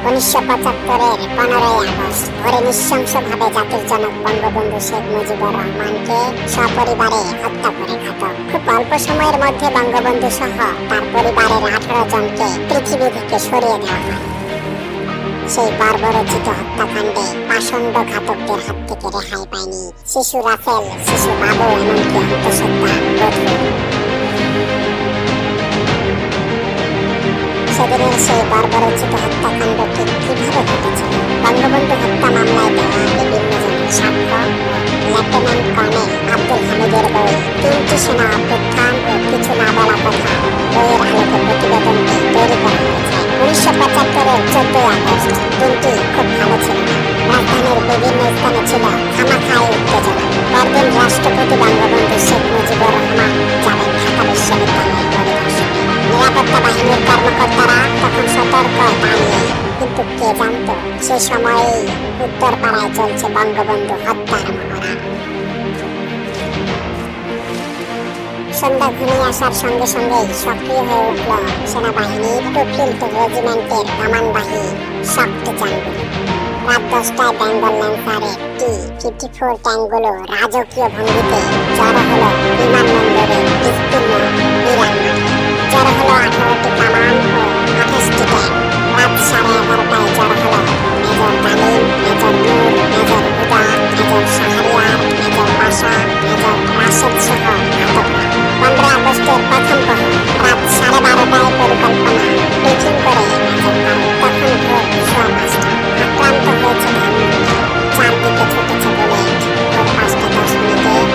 1975-এর 15ই August ভোরে নৃশংসভাবে জাতির জনক বঙ্গবন্ধু শেখ মুজিবুর রহমানকে সপরিবারে হত্যা করে ঘাতক। খুব অল্প সময়ের মধ্যে বঙ্গবন্ধু সহ তার পরিবারের 18 জনকে পৃথিবী থেকে সরিয়ে দেওয়া হয়। সেই বর্বরোচিত হত্যাকাণ্ডে পাষণ্ড ঘাতকদের হাত থেকে রেহাই পায়নি শিশু রাফেল, শিশু বাবু, এমনকি অন্তঃসত্ত্বা বধূ। সেদিনের সেই বর্বরোচিত হত্যাকাণ্ড ঠিক কিভাবে ঘটেছিল? বঙ্গবন্ধু হত্যা মামলায় দেওয়া বিভিন্ন জনের সাক্ষ্য, লেফটেন্যান্ট কর্নেল আব্দুল হামিদের বই 3টি সেনা অভ্যুত্থান ও কিছু না বলা কথা বইয়ের আলোকে প্রতিবেদনটি তৈরি করা হয়েছে। 1975-এর 14ই আগস্ট দিনটি খুব ভালো ছিল না। রাজধানীর বিভিন্ন স্থানে ছিল খামাখাই উত্তেজনা। পরদিন রাষ্ট্রপতি বঙ্গবন্ধু শেখ মুজিবুর রহমান যাবেন ঢাকা বিশ্ববিদ্যালয়ের পরিদর্শনে। নিরাপত্তা বাহিনীর কর্মকর্তারা তখন সতর্ক তা নিয়ে, কিন্তু কে জানত সে সময়েই উত্তরপাড়ায় চলছে বঙ্গবন্ধু হত্যার মহড়া। সন্ধ্যা ঘনিয়ে আসার সঙ্গে সঙ্গেই সক্রিয় হয়ে উঠল সেনাবাহিনীর 2nd রেজিমেন্টের কামানবাহী শক্ত যানগুলো। রাত 10টায় বেঙ্গল ল্যান্সারের T-54 ট্যাঙ্কগুলো রাজকীয় ভঙ্গিতে জড়ো হলো বিমানবন্দরের বিস্তীর্ণ বিরান মাঠে। জড়ো হলো 18টি কামান ও 28টি ট্যাঙ্ক। রাত 11:30টায় জড়ো হলো মেজর তালিম, মেজর নূর, মেজর হুদা, মেজর শাহরিয়ার, মেজর পাশা, মেজর রাশেদ সহ ঘাতকরা। 15 আগস্টের প্রথম প্রহর রাত 12:30টায় পরিকল্পনা ব্রিফিং করে মেজর তখন ভোর 5:15। আক্রান্ত হয়েছে ধানমন্ডি, চারদিকে ছুটেছে বুলেট। ভোর 5:10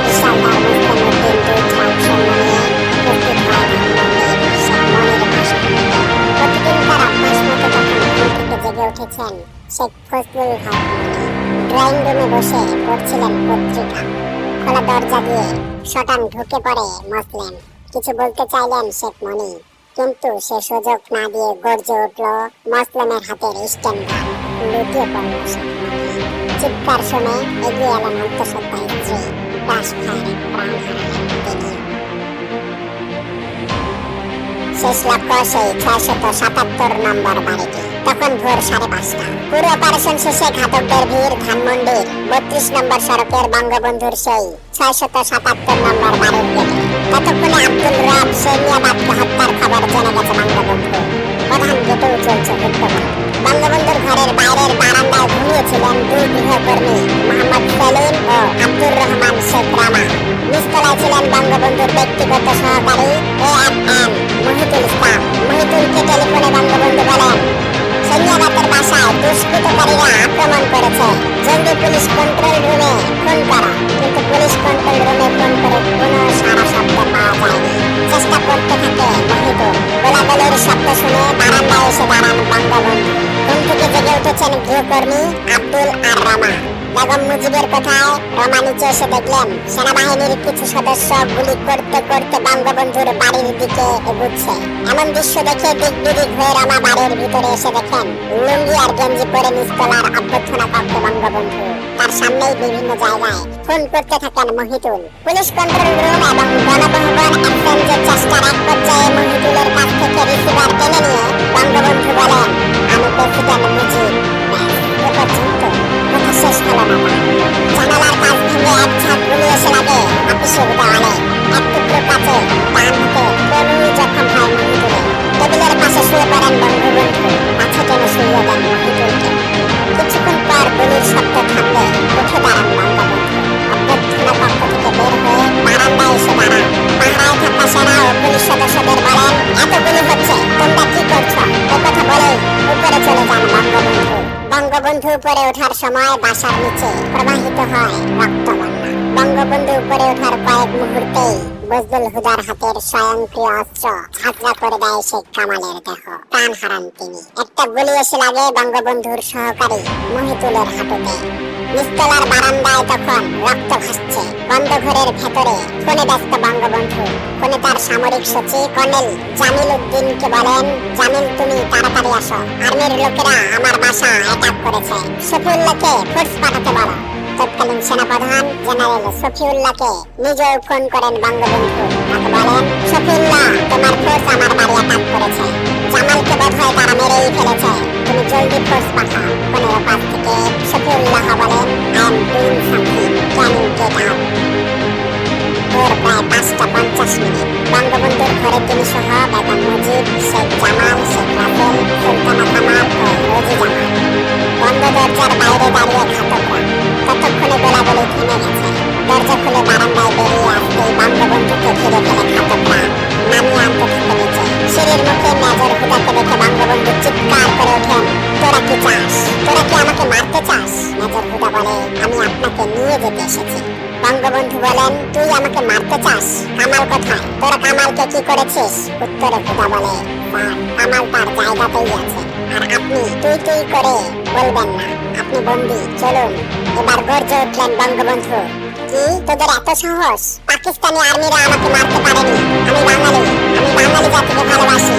বিশাল মুসলিমউদ্দিন 2 ট্রাক সৈন্য নিয়ে উপস্থিত হয় ধানমন্ডির শেখ মনির বাসায়। প্রতিদিনকার অভ্যাস মতো তখন ঘুম থেকে জেগে উঠেছেন শেখ ফজলুল হক মনি। ড্রয়িং রুমে বসে পড়ছিলেন পত্রিকা। খোলা দরজা দিয়ে শটান ঢুকে পড়ে মসলেম। কিছু বলতে চাইলেন শেখ মনি, কিন্তু সে সুযোগ না দিয়ে গর্জে উঠল মসলেমের হাতের স্ট্যান্ড গান। লুটিয়ে পড়ল শেখ মনি। চিৎকার শুনে এগিয়ে এলেন অন্তঃসত্ত্বা স্ত্রী। ক্রাশ ফায়ারে প্রাণ হারালেন তিনি। শেষ লক্ষ্য সেই 677 নম্বর বাড়িটি। তখন ভোর 5:30। পুরো অপারেশন শেষে ঘাতকদের ভিড় ধানমন্ডির 32 নম্বর সড়কের বঙ্গবন্ধুর সেই 677 নম্বর বাড়ির গেটে। ততক্ষণে আব্দুল রব সেনিয়াবাদকে হত্যার খবর জেনে গেছে বঙ্গবন্ধু। প্রধান গেটেও চলছে হুট্টোপাট। বঙ্গবন্ধুর ঘরের বাইরের বারান্দায় ঘুমিয়েছিলেন 2 গৃহকর্মী মোহাম্মদ সেলিম ও আব্দুর রহমান শেখ রানা। নিচতলায় ছিলেন বঙ্গবন্ধুর ব্যক্তিগত সহকারী AFM মহিতুল ইসলাম। মহিতুলকে টেলিফোনে বঙ্গবন্ধু বলেন, সেনিয়াবাদের বাসায় দুষ্কৃতকারীরা আক্রমণ করেছে, জলদি পুলিশ কন্ট্রোল রুমে ফোন করো। কিন্তু পুলিশ কন্ট্রোল রুমে ফোন করে কোনো সারা শব্দ পাওয়া যায়নি। চেষ্টা করতে থাকে মহিতুল। গোলাগুলির শব্দ শুনে বারান্দায় এসে দাঁড়ান বঙ্গবন্ধু। ঘুম থেকে জেগে উঠেছেন গৃহকর্মী আব্দুল আর রমা। বেগম মুজিবের কথায় রমা নিচে এসে দেখলেন সেনাবাহিনীর কিছু সদস্য গুলি করতে করতে বঙ্গবন্ধুর বাড়ির দিকে এগুচ্ছে। এমন দৃশ্য দেখে দিক বিদিক হয়ে রমা বাড়ির ভিতরে এসে দেখেন লুঙ্গি আর গেঞ্জি পরে নিচতলার অভ্যর্থনা কক্ষে বঙ্গবন্ধু। তার সামনেই বিভিন্ন জায়গায় ফোন করতে থাকেন মহিতুল। পুলিশ কন্ট্রোল রুম এবং গণভবন এক্সচেঞ্জের চেষ্টার এক পর্যায়ে মহিতুলের কাছ থেকে রিসিভার টেনে নিয়ে বঙ্গবন্ধু বলেন, আমি প্রেসিডেন্ট মুজিব। এ পর্যন্ত কথা শেষ হলো না। জানালার কাছ থেকে এক ঝাঁক গুলি এসে লাগে অফিসের দেওয়ালে। এক টুকরো কাছে ডান হাতে কোনোই জখম হয় মহিতুলের। টেবিলের পাশে শুয়ে পড়েন বঙ্গবন্ধু। মাথা টেনে শুয়ে দেন মহিতুলকে। কিছুক্ষণ পর গুলির শব্দ থামলে উঠে দাঁড়ান বঙ্গবন্ধু। অভ্যর্থনা কক্ষ থেকে বের হয়ে বারান্দায় এসে দাঁড়ান। পাহারায় থাকা সেনা ও পুলিশ সদস্যদের বলেন, এত গুলি হচ্ছে, তোমরা কি করছো? এ কথা বলেই উপরে চলে যান বঙ্গবন্ধু। বঙ্গবন্ধু উপরে ওঠার সময় বাসার নিচে প্রবাহিত হয় রক্তবন্যা। বঙ্গবন্ধু উপরে ওঠার কয়েক মুহূর্তেই বজলুল হুদার হাতের স্বয়ংক্রিয় অস্ত্র ঝাঁঝরা করে দেয় শেখ কামালের দেহ। প্রাণ হারান তিনি। একটা গুলি এসে লাগে বঙ্গবন্ধুর সহকারী মহিতুলের হাঁটুতে। নিচতলার বারান্দায় তখন রক্ত ভাসছে। বন্ধ ঘরের ভেতরে ফোনে ব্যস্ত বঙ্গবন্ধু। ফোনে তার সামরিক সচিব কর্নেল জামিল উদ্দিনকে বলেন, জামিল তুমি তাড়াতাড়ি আসো, আর্মির লোকেরা আমার বাসা অ্যাটাক করেছে। শফিউল্লাহকে ফোর্স পাঠাতে বলো। তৎকালীন সেনাপ্রধান জেনারেল শফিউল্লাহকে নিজেও ফোন করেন বঙ্গবন্ধু। তাকে বলেন, শফিউল্লাহ তোমার ফোর্স আমার বাড়ি অ্যাটাক করেছে। জামালকে বোধহয় তারা মেরেই ফেলেছে, তুমি জলদি ফোর্স পাঠাও। 15 থেকে শফিউল্লাহ বলেন, I am doing something, can you get out. ভোর প্রায় 5:50 বঙ্গবন্ধুর ঘরে তিনি সহ বেগম মুজিব, শেখ জামাল, শেখ রাসেল, সুলতানা কামাল ও রোজি জামান। বন্ধ দরজার বাইরে দাঁড়িয়ে ঘাতকরা। ততক্ষণে গোলাগুলি থেমে গেছে। দরজা খুলে বারান্দায় বেরিয়ে আসতেই বঙ্গবন্ধুকে ঘিরে ফেলে ঘাতকরা নামিয়ে আনতে থাকে নিচে। সিঁড়ির মুখে মেজর হুদাকে দেখে বঙ্গবন্ধু চিৎকার করে ওঠেন, তোরা কি চাস? তোরা কি আমাকে মারতে চাস? মেজর হুদা বলে, আমি আপনাকে নিয়ে যেতে এসেছি। বঙ্গবন্ধু বলেন, তুই আমাকে মারতে চাস? কামাল কোথায়? তোরা কামালকে কি করেছিস? উত্তরে হুদা বলে, স্যার, কামাল তার জায়গাতেই আছে, আর আপনি তুই তুই করে বলবেন না, আপনি বন্দী, চলুন। এবার গর্জে উঠলেন বঙ্গবন্ধু, কি তোদের এত সাহস? পাকিস্তানি আর্মিরা আমাকে মারতে পারেনি। আমি বাঙালি জাতিকে ভালোবাসি,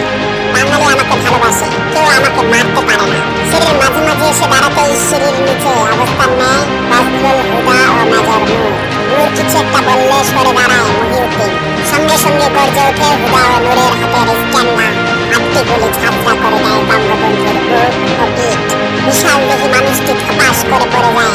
বাঙালি আমাকে ভালোবাসে, কেউ আমাকে মারতে পারে না। সিঁড়ির মাঝে মাঝে এসে দাঁড়াতেই সিঁড়ির নিচে অবস্থান নেয় বজলুল হুদা ও মেজর নূর। নূর কিছু একটা বললে সরে দাঁড়ায় মহিউদ্দিন। সঙ্গে সঙ্গে গর্জে ওঠে হুদা ও নূরের হাতের স্ক্যান্ডা। 8টি গুলি ঝাঁঝরা করে দেয় বঙ্গবন্ধুর বুক ও পিঠ। বিশাল দেহি মানুষটি ধপাস করে পড়ে যায়